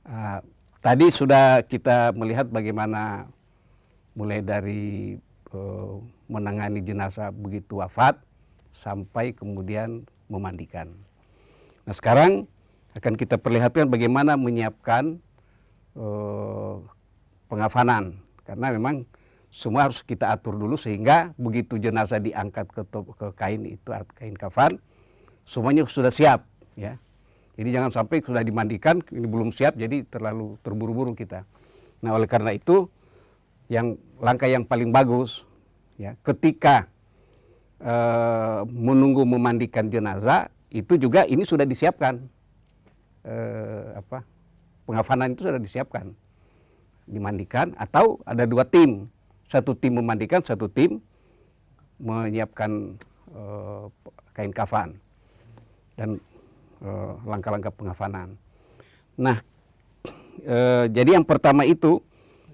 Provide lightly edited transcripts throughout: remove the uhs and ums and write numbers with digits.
Ah, Tadi sudah kita melihat bagaimana mulai dari menangani jenazah begitu wafat sampai kemudian memandikan. Nah sekarang akan kita perlihatkan bagaimana menyiapkan eh, pengafanan, karena memang semua harus kita atur dulu sehingga begitu jenazah diangkat ke kain itu, kain kafan, semuanya sudah siap, ya. Jadi jangan sampai sudah dimandikan ini belum siap, jadi terlalu terburu-buru kita. Nah oleh karena itu langkah yang paling bagus, ya, ketika menunggu memandikan jenazah itu juga ini sudah disiapkan, pengafanan itu sudah disiapkan, dimandikan, atau ada dua tim, satu tim memandikan, satu tim menyiapkan kain kafan dan langkah-langkah pengafanan. Nah, jadi yang pertama itu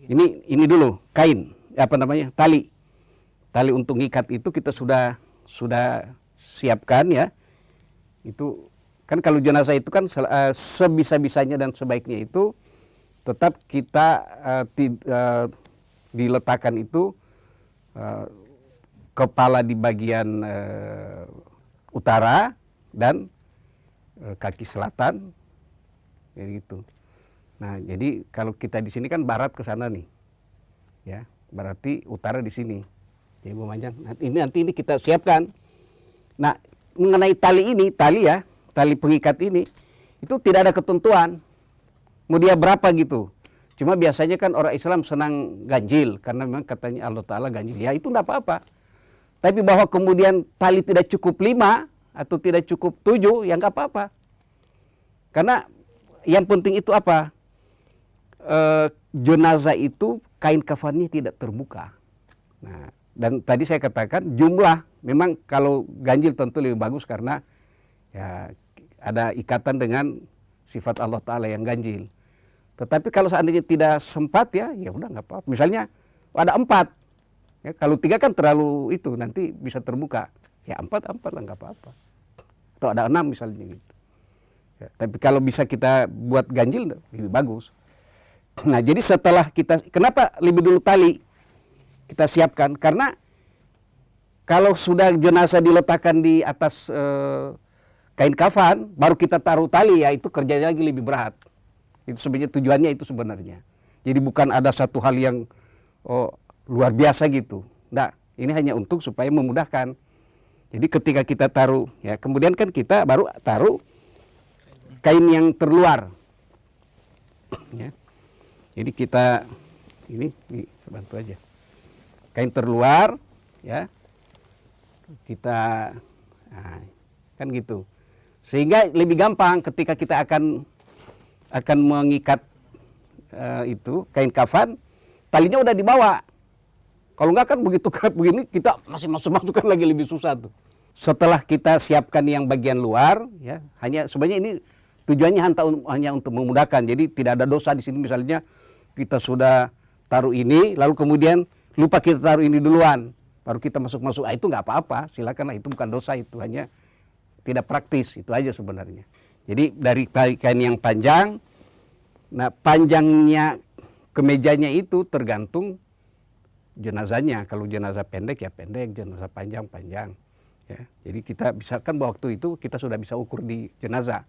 ini dulu kain, tali untuk ngikat itu kita sudah siapkan, ya. Itu kan kalau jenazah itu kan sebisa-bisanya dan sebaiknya itu tetap kita diletakkan itu kepala di bagian utara dan kaki selatan, kayak gitu. Nah, jadi kalau kita di sini kan barat ke sana nih, ya, berarti utara di sini. Jadi memanjang. Nanti ini kita siapkan. Nah, mengenai tali pengikat ini, itu tidak ada ketentuan. Mau dia berapa gitu. Cuma biasanya kan orang Islam senang ganjil, karena memang katanya Allah Ta'ala ganjil. Ya itu enggak apa-apa. Tapi bahwa kemudian tali tidak cukup 5 atau tidak cukup 7, ya enggak apa-apa. Karena yang penting itu apa? Jenazah itu kain kafannya tidak terbuka. Nah, dan tadi saya katakan jumlah, memang kalau ganjil tentu lebih bagus karena ya ada ikatan dengan sifat Allah Ta'ala yang ganjil. Tetapi kalau seandainya tidak sempat, ya udah nggak apa-apa. Misalnya ada 4, ya, kalau 3 kan terlalu itu, nanti bisa terbuka. Ya 4 lah nggak apa-apa. Atau ada 6 misalnya gitu. Ya, tapi kalau bisa kita buat ganjil lebih bagus. Nah jadi setelah kenapa lebih dulu tali kita siapkan? Karena kalau sudah jenazah diletakkan di atas kain kafan, baru kita taruh tali, ya itu kerjanya lagi lebih berat. Itu sebenarnya tujuannya itu sebenarnya. Jadi bukan ada satu hal yang luar biasa gitu. Nah, ini hanya untuk supaya memudahkan. Jadi ketika kita taruh, ya kemudian kan kita baru taruh kain yang terluar. Ya. Jadi kita ini bantu aja. Kain terluar, ya. Kita kan gitu. Sehingga lebih gampang ketika kita akan mengikat itu kain kafan, talinya udah dibawa. Kalau enggak kan begitu begini kita masih masukkan lagi lebih susah tuh. Setelah kita siapkan yang bagian luar, ya, sebenarnya ini tujuannya hanya untuk memudahkan. Jadi tidak ada dosa di sini, misalnya kita sudah taruh ini lalu kemudian lupa kita taruh ini duluan, baru kita masuk. Itu nggak apa-apa, silakanlah, itu bukan dosa, itu hanya tidak praktis, itu aja sebenarnya. Jadi dari kain yang panjang, nah panjangnya kemejanya itu tergantung jenazahnya. Kalau jenazah pendek ya pendek, jenazah panjang panjang. Ya, jadi kita bisa kan waktu itu kita sudah bisa ukur di jenazah.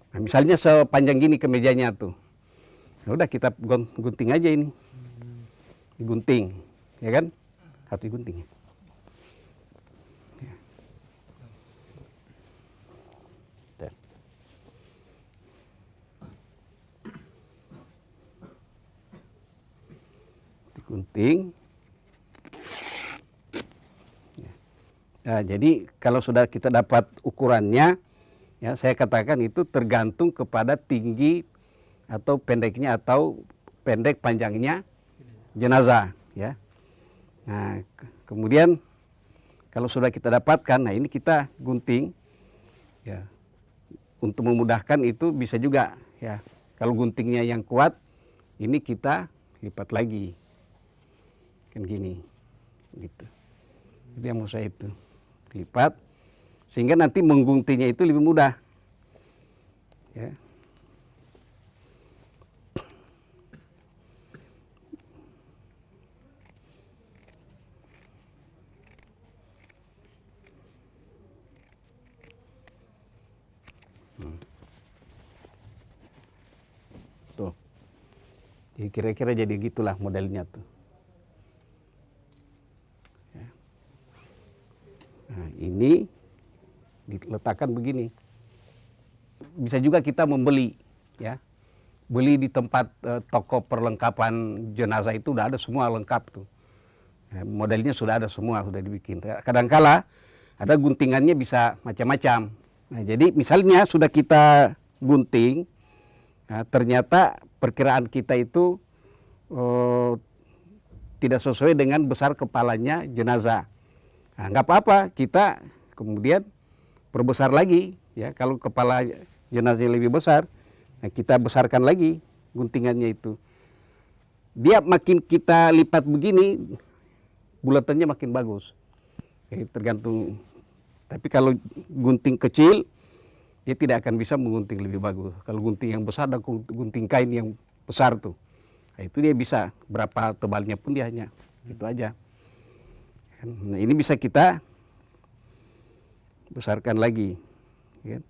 Nah, misalnya sepanjang gini kemejanya tuh, ya udah kita gunting aja ini, digunting, ya kan? Harus digunting. Ya. Digunting. Nah, jadi kalau sudah kita dapat ukurannya, ya saya katakan itu tergantung kepada tinggi atau pendeknya atau pendek panjangnya jenazah, ya. Nah, kemudian kalau sudah kita dapatkan, nah ini kita gunting, ya. Untuk memudahkan itu bisa juga, ya. Kalau guntingnya yang kuat, ini kita lipat lagi, kan gini, gitu. Itu yang mau saya itu. Lipat sehingga nanti mengguntingnya itu lebih mudah, ya. Tuh. Jadi kira-kira jadi gitulah modelnya tuh. Ya. Nah, ini diletakkan begini. Bisa juga kita membeli, ya. Beli di tempat toko perlengkapan jenazah itu udah ada semua lengkap tuh. Ya, modelnya sudah ada semua, sudah dibikin. Kadangkala ada guntingannya bisa macam-macam. Nah, jadi misalnya sudah kita gunting, nah, ternyata perkiraan kita itu tidak sesuai dengan besar kepalanya jenazah. Nah, nggak apa-apa, kita kemudian perbesar lagi, ya. Kalau kepala jenazah lebih besar, nah kita besarkan lagi guntingannya itu. Dia makin kita lipat begini, bulatannya makin bagus. Tergantung. Tapi kalau gunting kecil, dia tidak akan bisa menggunting lebih bagus. Kalau gunting yang besar dan gunting kain yang besar tuh, nah itu dia bisa berapa tebalnya pun dia hanya itu aja. Nah, ini bisa kita besarkan lagi. Ya.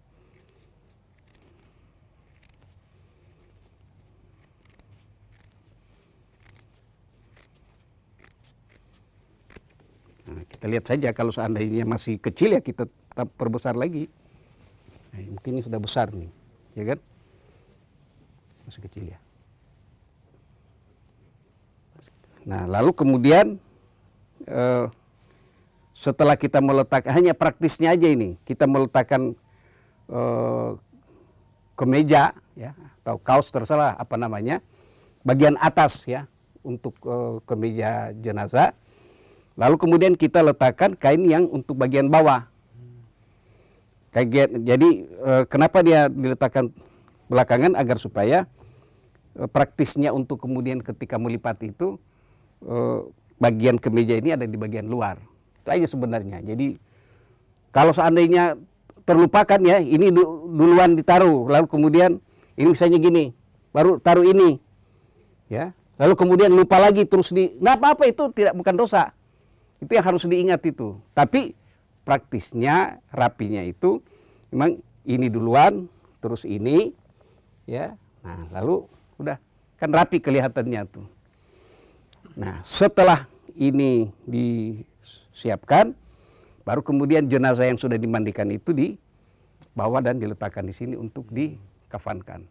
Nah, kita lihat saja kalau seandainya masih kecil ya kita perbesar lagi. Nah, mungkin ini sudah besar nih, ya kan? Masih kecil ya. Nah, lalu kemudian setelah kita meletakkan, hanya praktisnya aja ini, kita meletakkan kemeja, ya, atau kaos terserah apa namanya, bagian atas ya untuk kemeja jenazah. Lalu kemudian kita letakkan kain yang untuk bagian bawah. Jadi kenapa dia diletakkan belakangan, agar supaya praktisnya untuk kemudian ketika melipat itu bagian kemeja ini ada di bagian luar. Itu aja sebenarnya. Jadi kalau seandainya terlupakan ya, ini duluan ditaruh, lalu kemudian ini misalnya gini, baru taruh ini, ya. Lalu kemudian lupa lagi terus nggak apa-apa, itu bukan dosa. Itu yang harus diingat itu. Tapi praktisnya, rapinya itu memang ini duluan, terus ini, ya. Nah, lalu udah kan rapi kelihatannya tuh. Nah, setelah ini disiapkan, baru kemudian jenazah yang sudah dimandikan itu dibawa dan diletakkan di sini untuk dikafankan.